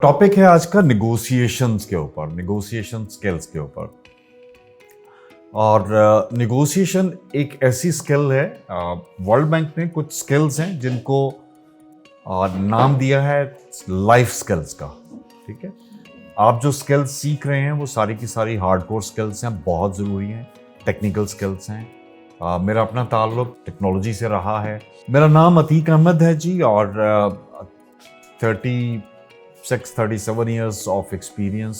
Topic है आज का निगोशिएशंस के ऊपर, निगोशिएशन स्किल्स के ऊपर। और निगोशिएशन एक ऐसी स्किल है, वर्ल्ड बैंक ने कुछ स्किल्स हैं जिनको नाम दिया है लाइफ स्किल्स का। ठीक है, आप जो स्किल्स सीख रहे हैं वो सारी की सारी हार्डकोर स्किल्स हैं, बहुत ज़रूरी हैं, टेक्निकल स्किल्स हैं। मेरा अपना ताल्लुक टेक्नोलॉजी से रहा है। मेरा नाम अतीक अहमद है जी, और 37 years of experience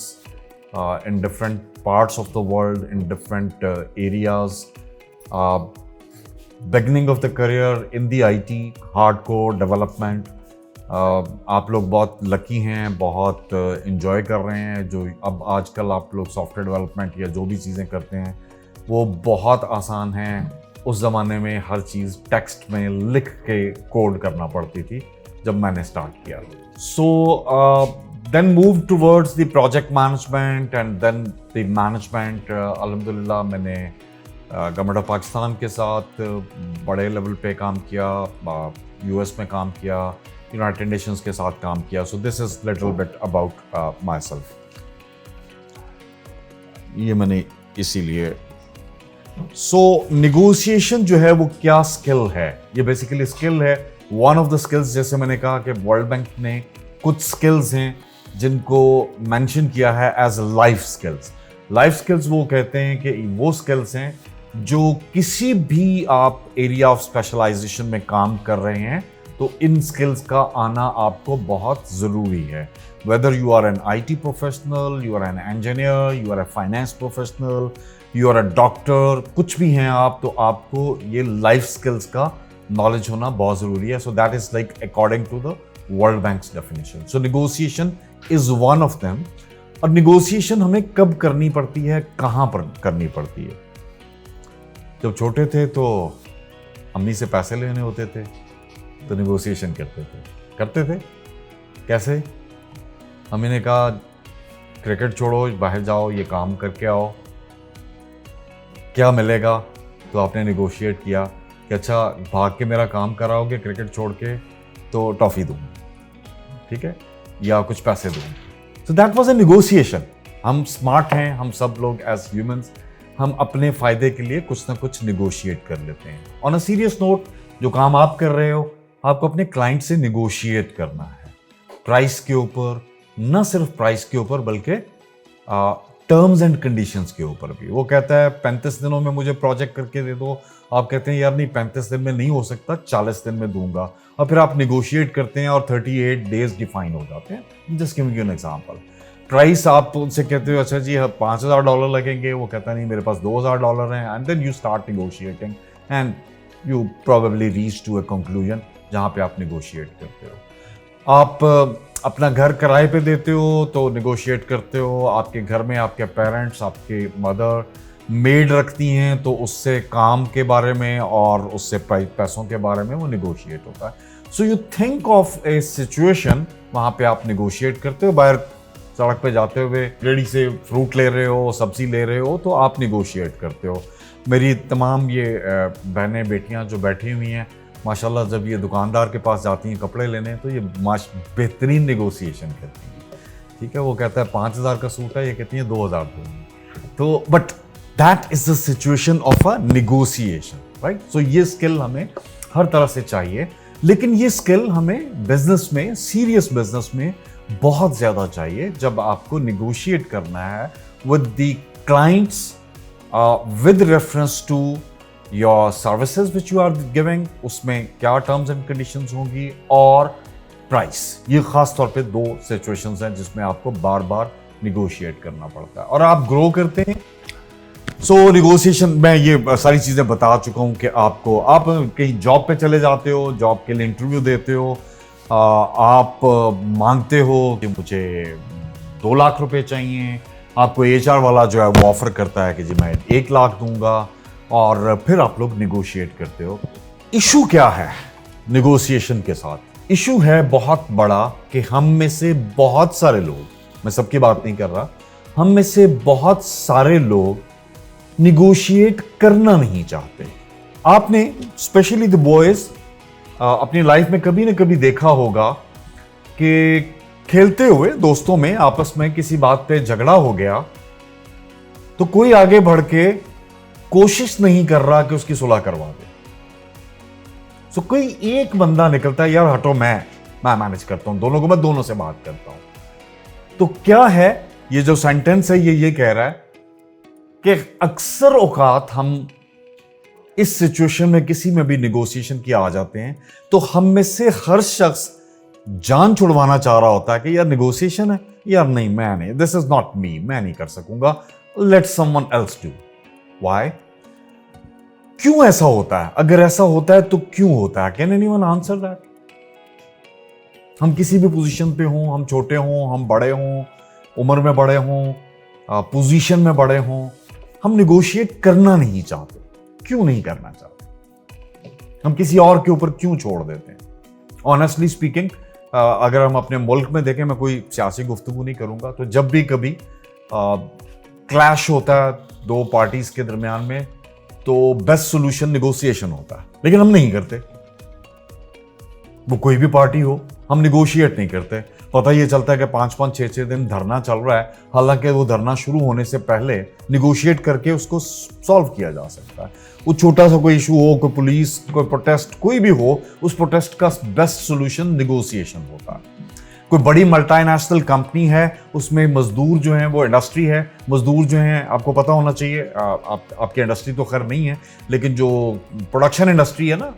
in different parts of the world, in different areas. Beginning of the career in the IT, hardcore development. आप लोग बहुत लकी हैं, बहुत enjoy कर रहे हैं। जो अब आजकल आप लोग सॉफ्टवेयर डेवलपमेंट या जो भी चीज़ें करते हैं वो बहुत आसान हैं। उस ज़माने में हर चीज़ टेक्स्ट में लिख के कोड करना पड़ती थी जब मैंने स्टार्ट किया। So then moved towards the project management and then the management. अल्हम्दुलिल्लाह मैंने गवर्नमेंट ऑफ पाकिस्तान के साथ बड़े लेवल पे काम किया, यूएस में काम किया, यूनाइटेड नेशंस के साथ काम किया। So this is little bit about myself. ये मैंने इसीलिए negotiation जो है वो क्या स्किल है? ये बेसिकली स्किल है, वन ऑफ द स्किल्स। जैसे मैंने कहा कि वर्ल्ड बैंक ने कुछ स्किल्स हैं जिनको मेंशन किया है as life skills. Life skills वो कहते हैं कि वो स्किल्स हैं जो किसी भी आप एरिया ऑफ स्पेशलाइजेशन में काम कर रहे हैं तो इन स्किल्स का आना आपको बहुत ज़रूरी है। Whether you are an IT professional, you are an engineer, you are a finance professional, you are a doctor, कुछ भी हैं आप, तो आपको ये लाइफ स्किल्स का नॉलेज होना बहुत ज़रूरी है। So that is like according to the World Bank's definition. So negotiation is one of them. और निगोशिएशन हमें कब करनी पड़ती है, कहाँ पर करनी पड़ती है? जब छोटे थे तो अम्मी से पैसे लेने होते थे तो निगोशिएशन करते थे। कैसे? अम्मी ने कहा क्रिकेट छोड़ो, बाहर जाओ, ये काम करके आओ, क्या मिलेगा? तो आपने निगोशिएट किया कि अच्छा भाग के मेरा काम कराओगे क्रिकेट छोड़ के तो टॉफ़ी दूँ, ठीक है, या कुछ पैसे दूँ। So that was a negotiation. हम स्मार्ट हैं, हम सब लोग एज ह्यूमंस, हम अपने फ़ायदे के लिए कुछ ना कुछ निगोशिएट कर लेते हैं। ऑन अ सीरियस नोट, जो काम आप कर रहे हो आपको अपने क्लाइंट से निगोशिएट करना है, प्राइस के ऊपर, न सिर्फ प्राइस के ऊपर बल्कि टर्म्स एंड कंडीशंस के ऊपर भी। वो कहता है 35 दिनों में मुझे प्रोजेक्ट करके दे दो, आप कहते हैं यार नहीं 35 दिन में नहीं हो सकता, 40 दिन में दूंगा, और फिर आप निगोशिएट करते हैं और 38 डेज डिफाइन हो जाते हैं। Just giving you an example. Price आप उनसे कहते हो अच्छा जी $5,000 लगेंगे, वो कहता नहीं मेरे पास $2,000 हैं, and then you start negotiating and you probably reach to a conclusion जहाँ पे आप निगोशिएट करते हो। आप अपना घर किराए पे देते हो तो निगोशिएट करते हो। आपके घर में आपके पेरेंट्स, आपके मदर मेड रखती हैं तो उससे काम के बारे में और उससे पैसों के बारे में वो निगोशिएट होता है। So you think of A situation, वहाँ पे आप निगोशिएट करते हो। बाहर सड़क पे जाते हुए रेडी से फ्रूट ले रहे हो, सब्जी ले रहे हो, तो आप निगोशिएट करते हो। मेरी तमाम ये बहनें बेटियाँ जो बैठी हुई हैं माशाल्लाह, जब ये दुकानदार के पास जाती हैं कपड़े लेने तो ये बेहतरीन निगोशिएशन करती हैं। ठीक है, वो कहता है 5,000 का सूट है, ये कहती है 2,000 दूँगी। तो but that is the situation of a negotiation, right? So ये स्किल हमें हर तरह से चाहिए, लेकिन ये स्किल हमें बिजनेस में, सीरियस बिजनेस में बहुत ज़्यादा चाहिए जब आपको निगोशिएट करना है with the clients with reference to your services which you are giving. उसमें क्या टर्म्स एंड कंडीशंस होंगी और प्राइस। ये खास तौर पे 2 सिचुएशंस हैं जिसमें आपको बार बार निगोशिएट करना पड़ता है और आप ग्रो करते हैं। सो निगोशिएशन में ये सारी चीज़ें बता चुका हूँ कि आप कहीं जॉब पे चले जाते हो, जॉब के लिए इंटरव्यू देते हो, आप मांगते हो कि मुझे 2 लाख रुपए चाहिए, आपको HR वाला जो है वो ऑफर करता है कि जी मैं 1 लाख दूंगा, और फिर आप लोग निगोशिएट करते हो। इशू क्या है निगोशिएशन के साथ? इशू है बहुत बड़ा कि हम में से बहुत सारे लोग, मैं सबकी बात नहीं कर रहा, हम में से बहुत सारे लोग निगोशिएट करना नहीं चाहते। आपने स्पेशली द बॉयज अपनी लाइफ में कभी ना कभी देखा होगा कि खेलते हुए दोस्तों में आपस में किसी बात पे झगड़ा हो गया तो कोई आगे बढ़ के कोशिश नहीं कर रहा कि उसकी सुलह करवा दे। सो कोई एक बंदा निकलता है, यार हटो मैं मैनेज करता हूं दोनों को, मैं दोनों से बात करता हूं। तो क्या है ये जो सेंटेंस है, ये कह रहा है कि अक्सर औकात हम इस सिचुएशन में किसी में भी निगोशिएशन किया आ जाते हैं तो हम में से हर शख्स जान छुड़वाना चाह रहा होता है कि यार निगोशिएशन है, यार नहीं मैं नहीं, दिस इज नॉट मी, मैं नहीं कर सकूंगा, let someone else do. Why? क्यों ऐसा होता है? अगर ऐसा होता है तो क्यों होता है? Can anyone answer that? हम किसी भी पोजीशन पे हों, हम छोटे हों, हम बड़े हों, उम्र में बड़े हों, पोजीशन में बड़े हों, हम निगोशिएट करना नहीं चाहते। क्यों नहीं करना चाहते? हम किसी और के ऊपर क्यों छोड़ देते हैं? ऑनेस्टली स्पीकिंग, अगर हम अपने मुल्क में देखें, मैं कोई सियासी गुफ्तगू नहीं करूंगा, तो जब भी कभी क्लैश होता है दो पार्टीज के दरमियान में तो बेस्ट सोल्यूशन निगोशिएशन होता है, लेकिन हम नहीं करते। वो कोई भी पार्टी हो, हम निगोशिएट नहीं करते। पता ये चलता है कि 5-5, 6-6 दिन धरना चल रहा है, हालांकि वो धरना शुरू होने से पहले निगोशिएट करके उसको सॉल्व किया जा सकता है। वो छोटा सा कोई इशू हो, कोई पुलिस, कोई प्रोटेस्ट, कोई भी हो, उस प्रोटेस्ट का बेस्ट सोल्यूशन निगोशिएशन होता है। कोई बड़ी मल्टीनेशनल कंपनी है, उसमें मजदूर जो हैं, वो इंडस्ट्री है, मजदूर जो हैं आपको पता होना चाहिए, आपकी इंडस्ट्री तो खैर नहीं है, लेकिन जो प्रोडक्शन इंडस्ट्री है ना,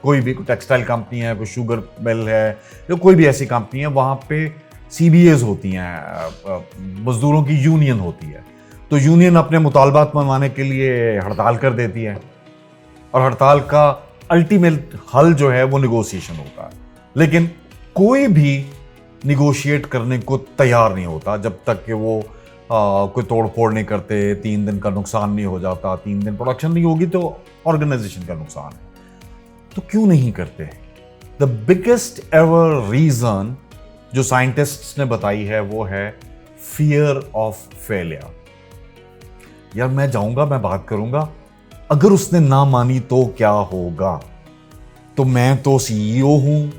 कोई भी टेक्सटाइल कंपनी है, कोई शुगर मिल है, या कोई भी ऐसी कंपनी है, वहाँ पे CBAs होती हैं, मजदूरों की यूनियन होती है। तो यूनियन अपने मुतालबात मनवाने के लिए हड़ताल कर देती है, और हड़ताल का अल्टीमेट हल जो है वो निगोशिएशन होता है। लेकिन कोई भी निगोशिएट करने को तैयार नहीं होता जब तक कि वो कोई तोड़ फोड़ नहीं करते, 3 दिन का नुकसान नहीं हो जाता। 3 दिन प्रोडक्शन नहीं होगी तो ऑर्गेनाइजेशन का नुकसान है। तो क्यों नहीं करते? द बिगेस्ट एवर रीजन जो साइंटिस्ट्स ने बताई है वो है फियर ऑफ फेलियर। यार मैं जाऊंगा, मैं बात करूंगा, अगर उसने ना मानी तो क्या होगा? तो मैं तो CEO हूं,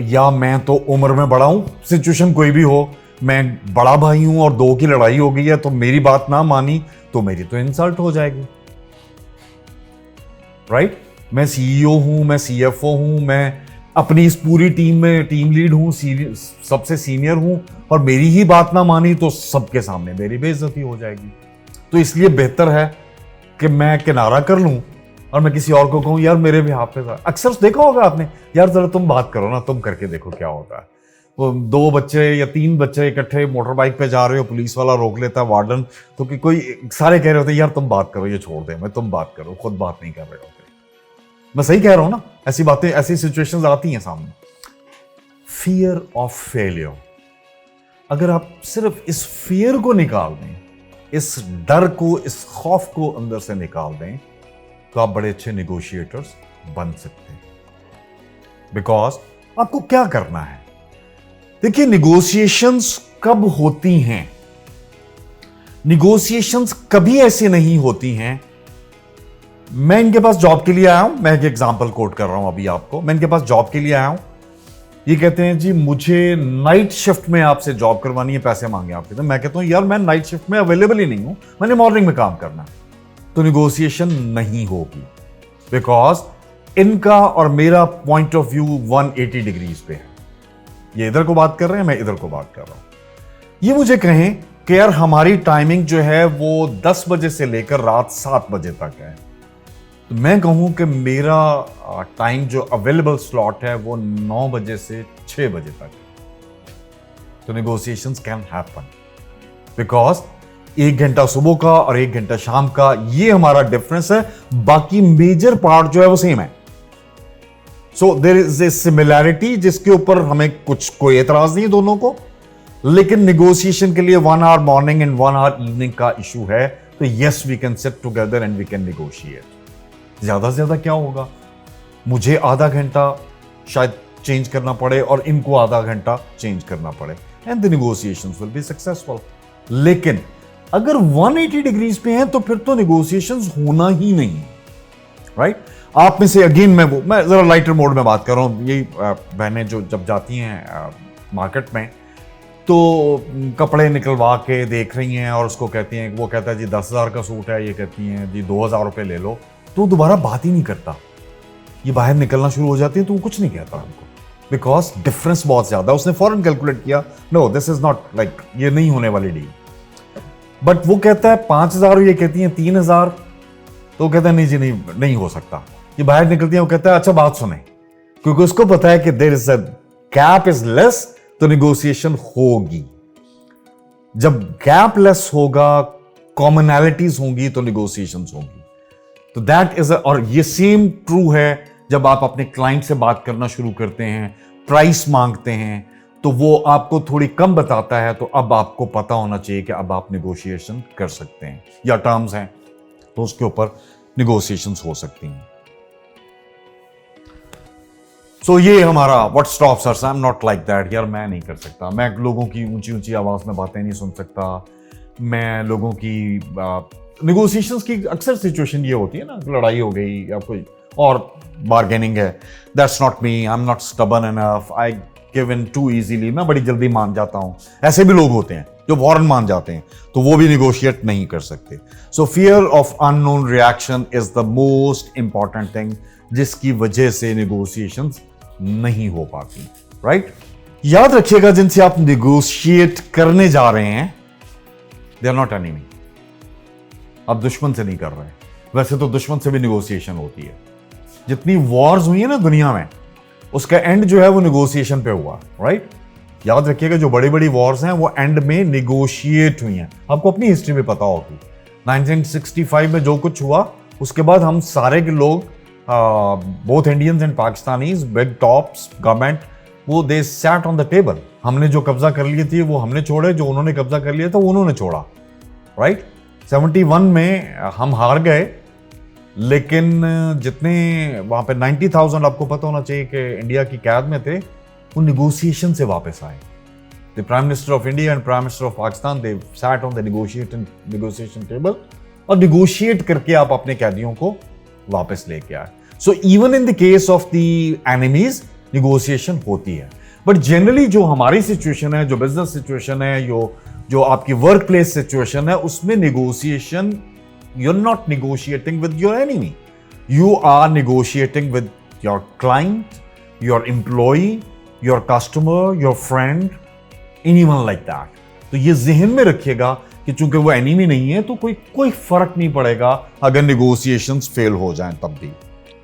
या मैं तो उम्र में बड़ा हूं, सिचुएशन कोई भी हो, मैं बड़ा भाई हूं और 2 की लड़ाई हो गई है, तो मेरी बात ना मानी तो मेरी तो इंसल्ट हो जाएगी, राइट? मैं CEO हूं, मैं CFO हूं, मैं अपनी इस पूरी टीम में टीम लीड हूं, सबसे सीनियर हूं, और मेरी ही बात ना मानी तो सबके सामने मेरी बेइज्जती हो जाएगी। तो इसलिए बेहतर है कि मैं किनारा कर लूं और मैं किसी और को कहूं, यार मेरे भी हाथ पे। अक्सर देखा होगा आपने, यार जरा तुम बात करो ना, तुम करके देखो क्या होता है। वो 2 बच्चे या 3 बच्चे इकट्ठे मोटर बाइक पे जा रहे हो, पुलिस वाला रोक लेता है, वार्डन, तो कि कोई सारे कह रहे होते यार तुम बात करो, ये छोड़ दे, मैं तुम बात करो, खुद बात नहीं कर रहे होते। मैं सही कह रहा हूं ना? ऐसी बातें, ऐसी सिचुएशंस आती हैं सामने। फियर ऑफ फेलियर, अगर आप सिर्फ इस फियर को निकाल दें, इस डर को, इस खौफ को अंदर से निकाल दें, तो आप बड़े अच्छे नेगोशिएटर्स बन सकते हैं। बिकॉज आपको क्या करना है? देखिए, निगोशिएशंस कब होती हैं? निगोशिएशंस कभी ऐसे नहीं होती हैं। मैं इनके पास जॉब के लिए आया हूं, मैं एक एग्जांपल कोट कर रहा हूं अभी आपको। मैं इनके पास जॉब के लिए आया हूं, ये कहते हैं जी मुझे नाइट शिफ्ट में आपसे जॉब करवानी है, पैसे मांगे आपके। तो मैं कहता हूं यार मैं नाइट शिफ्ट में अवेलेबल ही नहीं हूं, मैंने मॉर्निंग में काम करना है। तो निगोशिएशन नहीं होगी, बिकॉज इनका और मेरा पॉइंट ऑफ व्यू 180 डिग्रीज पे है। ये इधर को बात कर रहे हैं, मैं इधर को बात कर रहा हूं। ये मुझे कहें कि यार हमारी टाइमिंग जो है वो 10 बजे से लेकर रात 7 बजे तक है, तो मैं कहूं कि मेरा टाइम जो अवेलेबल स्लॉट है वो 9 बजे से 6 बजे तक है। तो नेगोशिएशंस कैन हैपन, बिकॉज 1 घंटा सुबह का और 1 घंटा शाम का, ये हमारा डिफरेंस है। बाकी मेजर पार्ट जो है वो सेम है। So there is a similarity जिसके ऊपर हमें कोई एतराज नहीं है दोनों को, लेकिन नेगोशिएशन के लिए 1 hour morning and 1 hour evening का इशू है। तो yes, we can sit together and we can negotiate. ज्यादा से ज्यादा क्या होगा? मुझे आधा घंटा शायद चेंज करना पड़े और इनको आधा घंटा चेंज करना पड़े, and the negotiations will be successful. लेकिन अगर 180 डिग्रीज पे हैं तो फिर तो नेगोशिएशंस होना ही नहीं, राइट? आप में से अगेन मैं जरा लाइटर मोड में बात कर रहा हूं। ये बहनें जो जब जाती हैं मार्केट में तो कपड़े निकलवा के देख रही हैं और उसको कहती हैं, वो कहता है जी 10,000 का सूट है, ये कहती हैं जी 2,000 रुपये ले लो, तो दोबारा बात ही नहीं करता। ये बाहर निकलना शुरू हो जाती है तो वो कुछ नहीं कहता हमको, बिकॉज डिफरेंस बहुत ज्यादा। उसने फौरन कैलकुलेट किया, no this is not like, ये नहीं होने वाली डील। बट वो कहता है 5,000, ये कहती है 3,000, तो वो कहता है नहीं जी नहीं हो सकता। ये बाहर निकलती है, वो कहता है अच्छा बात सुने, क्योंकि उसको पता है कि there is a gap is less, तो निगोशिएशन होगी। जब गैप लेस होगा, कॉमनैलिटीज होंगी, तो निगोशिएशंस होंगी। तो दैट इज और ये सेम ट्रू है जब आप अपने क्लाइंट से बात करना शुरू करते हैं, प्राइस मांगते हैं, तो वो आपको थोड़ी कम बताता है, तो अब आपको पता होना चाहिए कि अब आप निगोशिएशन कर सकते हैं, या टर्म्स हैं तो उसके ऊपर निगोशिएशंस हो सकती हैं। सो ये हमारा what stops us, I am not like that, यार मैं नहीं कर सकता, मैं लोगों की ऊंची ऊंची आवाज में बातें नहीं सुन सकता, मैं लोगों की निगोशिएशंस की अक्सर सिचुएशन ये होती है ना, लड़ाई हो गई या कोई और बार्गेनिंग है, that's not me, I am not stubborn enough, I give in too easily, मैं बड़ी जल्दी मान जाता हूं। ऐसे भी लोग होते हैं जो फौरन मान जाते हैं, तो वो भी निगोशिएट नहीं कर सकते। सो fear of unknown reaction is the most important thing, जिसकी वजह से निगोशिएशंस नहीं हो पाती, राइट? याद रखिएगा, जिनसे आप निगोशिएट करने जा रहे हैं, दे आर नॉट एनिमी। आप दुश्मन से नहीं कर रहे हैं। वैसे तो दुश्मन से भी निगोशिएशन होती है। जितनी वॉर्स हुई है ना दुनिया में, उसका एंड जो है वो निगोशिएशन पे हुआ, राइट? याद रखिएगा, जो बड़ी बड़ी वॉर्स हैं वो एंड में निगोशिएट हुई हैं। आपको अपनी हिस्ट्री में पता होगी 1965 में जो कुछ हुआ, उसके बाद हम सारे के लोग, both Indians and Pakistanis, big tops, government, वो दे सैट ऑन द टेबल। हमने जो कब्जा कर लिए थी वो हमने छोड़े, जो उन्होंने कब्जा कर लिया था वो उन्होंने छोड़ा, राइट? 71 में हम हार गए, लेकिन जितने वहां पे 90,000 आपको पता होना चाहिए कि इंडिया की कैद में थे, वो निगोशिएशन से वापस आए। The prime minister of India and prime minister of Pakistan, they sat on the negotiation table, और निगोशिएट करके आप अपने कैदियों को वापस लेके आए। So even in the case of the enemies, negotiation होती है। बट जनरली जो हमारी सिचुएशन है, जो बिजनेस सिचुएशन है, जो आपकी वर्क प्लेस सिचुएशन है, उसमें negotiation, you're not negotiating with your enemy. You are negotiating with your client, your employee, your customer, your friend, anyone like that. तो ये जहन में रखिएगा कि चूंकि वो एनिमी नहीं है, तो कोई फर्क नहीं पड़ेगा अगर निगोशिएशंस फेल हो जाएं तब भी।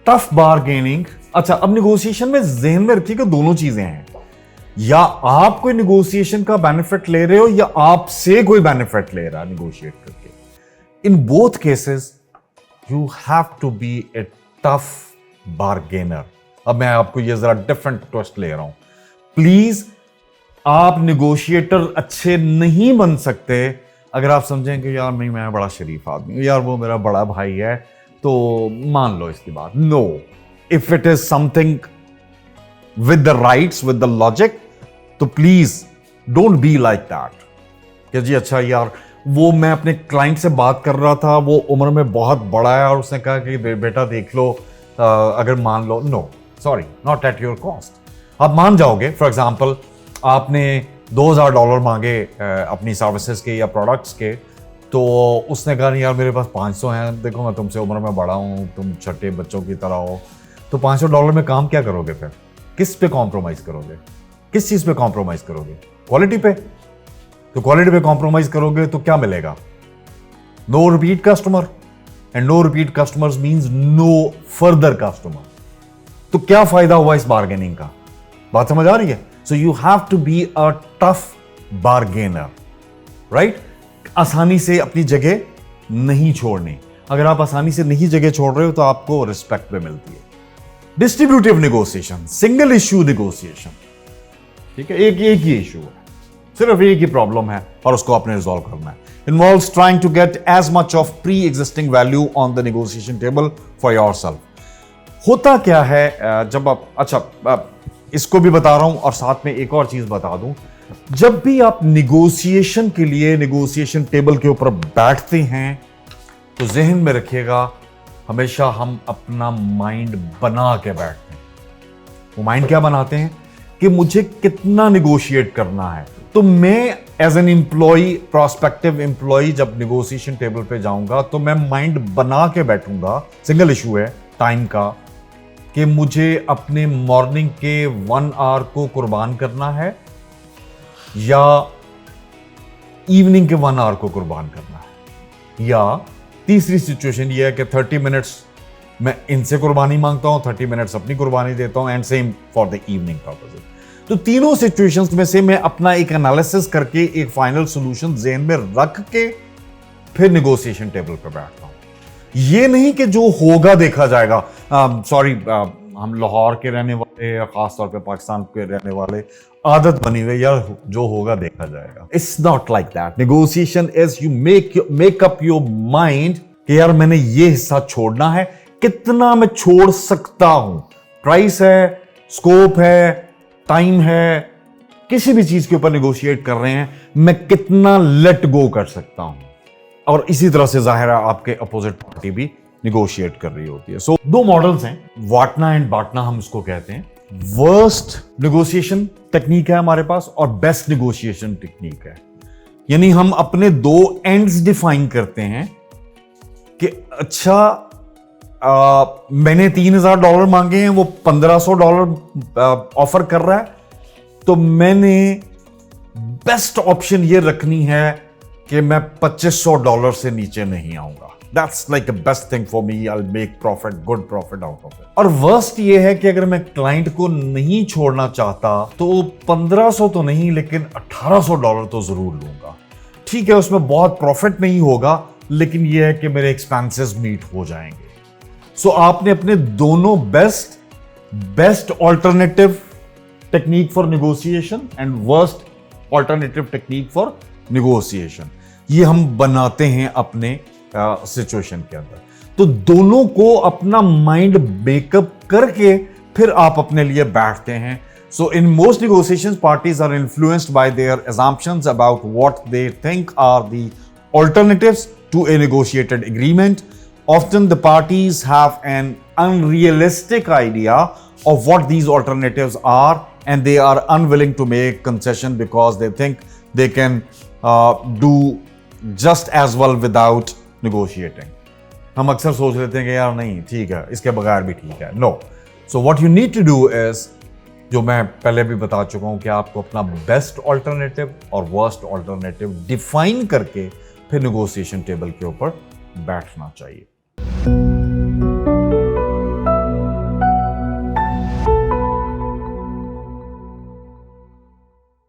टफ बार्गेनिंग, अच्छा अब निगोशिएशन में जहन में रखिएगा दोनों चीजें हैं, या आप कोई निगोशिएशन का बेनिफिट ले रहे हो या आपसे कोई बेनिफिट ले रहा है निगोशिएट करके। In both cases, you have to be a tough bargainer. अब मैं आपको ये जरा डिफरेंट ट्विस्ट ले रहा हूं। प्लीज, आप निगोशिएटर अच्छे नहीं बन सकते अगर आप समझें कि यार नहीं, मैं बड़ा शरीफ आदमी हूं, यार वो मेरा बड़ा भाई है तो मान लो इसकी बात। No, if it is something with the rights, with the logic, तो please don't be like that कि जी अच्छा यार, वो मैं अपने क्लाइंट से बात कर रहा था, वो उम्र में बहुत बड़ा है और उसने कहा कि बेटा देख लो, अगर मान लो, no sorry, not at your cost. आप मान जाओगे, फॉर एग्जांपल आपने $2,000 मांगे अपनी सर्विसेज के या प्रोडक्ट्स के, तो उसने कहा नहीं यार मेरे पास 500 हैं, देखो मैं तुमसे उम्र में बड़ा हूँ, तुम छोटे बच्चों की तरह हो, तो $500 में काम क्या करोगे? फिर किस पे कॉम्प्रोमाइज करोगे? किस चीज पे कॉम्प्रोमाइज करोगे? क्वालिटी पे। तो क्वालिटी पे कॉम्प्रोमाइज करोगे तो क्या मिलेगा? No repeat customer, and no repeat customers means no further customer. तो क्या फायदा हुआ इस बार्गेनिंग का? बात समझ आ रही है? So you have to be a tough bargainer, right? आसानी से अपनी जगह नहीं छोड़नी। अगर आप आसानी से नहीं जगह छोड़ रहे हो तो आपको रिस्पेक्ट पे मिलती है। Distributive negotiation, single issue negotiation, ठीक है, एक ही इश्यू है, सिर्फ एक ही प्रॉब्लम है और उसको आपने रिजॉल्व करना है। Involves trying to get as much of pre existing value on the negotiation table for yourself. होता क्या है जब आप, अच्छा इसको भी बता रहा हूं और साथ में एक और चीज बता दूं, जब भी आप निगोशिएशन के लिए निगोशिएशन टेबल के ऊपर बैठते हैं तो जहन में रखिएगा, हमेशा हम अपना माइंड बना के बैठते हैं। वो माइंड क्या बनाते हैं कि मुझे कितना निगोशिएट करना है, तो मैं as an employee, prospective employee, जब निगोशिएशन टेबल पे जाऊंगा तो मैं माइंड बना के बैठूंगा। सिंगल इशू है टाइम का, कि मुझे अपने मॉर्निंग के 1 आवर को कुर्बान करना है या इवनिंग के 1 आवर को कुर्बान करना है, या तीसरी सिचुएशन ये है कि 30 मिनट्स मैं इनसे कुर्बानी मांगता हूं, 30 मिनट्स अपनी कुर्बानी देता हूं, and same for the evening purposes. तो तीनों सिचुएशंस में से मैं अपना एक एनालिसिस करके एक फाइनल सॉल्यूशन ज़हन में रख के फिर नेगोशिएशन टेबल पर बैठता हूं। ये नहीं कि जो होगा देखा जाएगा। सॉरी, हम लाहौर के रहने वाले या खासतौर पे पाकिस्तान के रहने वाले आदत बनी हुई, यार जो होगा देखा जाएगा। It's not like that. Negotiation is you make up your mind कि यार मैंने ये हिस्सा छोड़ना है, कितना मैं छोड़ सकता हूं। प्राइस है, स्कोप है, टाइम है, किसी भी चीज के ऊपर नेगोशिएट कर रहे हैं, मैं कितना लेट गो कर सकता हूं। और इसी तरह से जाहिर है आपके अपोजिट पार्टी भी निगोशिएट कर रही होती है। सो 2 मॉडल्स हैं, वाटना एंड बाटना हम इसको कहते हैं। वर्स्ट नेगोशिएशन टेक्निक है हमारे पास और बेस्ट नेगोशिएशन टेक्निक है। यानी हम अपने 2 एंड्स डिफाइन करते हैं कि अच्छा, मैंने $3000 मांगे हैं, वो $1500 ऑफर कर रहा है, तो मैंने बेस्ट ऑप्शन ये रखनी है कि मैं $2500 से नीचे नहीं आऊंगा। That's like the best thing for me, I will make profit, good profit out of it. और वर्स्ट ये है कि अगर मैं क्लाइंट को नहीं छोड़ना चाहता तो 1500 तो नहीं, लेकिन $1800 तो जरूर लूंगा। ठीक है, उसमें बहुत प्रॉफिट नहीं होगा, लेकिन यह है कि मेरे एक्सपेंसेस मीट हो जाएंगे। सो आपने अपने दोनों best alternative technique for negotiation and worst alternative technique for negotiation, ये हम बनाते हैं अपने सिचुएशन के अंदर। तो दोनों को अपना माइंड मेकअप करके फिर आप अपने लिए बैठते हैं। So in most negotiations parties are influenced by their assumptions about what they think are the alternatives to a negotiated agreement. Often the parties have an unrealistic idea of what these alternatives are, and they are unwilling to make concession because they think they can do just as well without negotiating. हम अक्सर सोच लेते हैं कि यार नहीं ठीक है, इसके बगैर भी ठीक है। No, so what you need to do is, जो मैं पहले भी बता चुका हूं, कि आपको अपना बेस्ट ऑल्टरनेटिव और वर्स्ट ऑल्टरनेटिव डिफाइन करके फिर नेगोशिएशन टेबल के ऊपर बैठना चाहिए।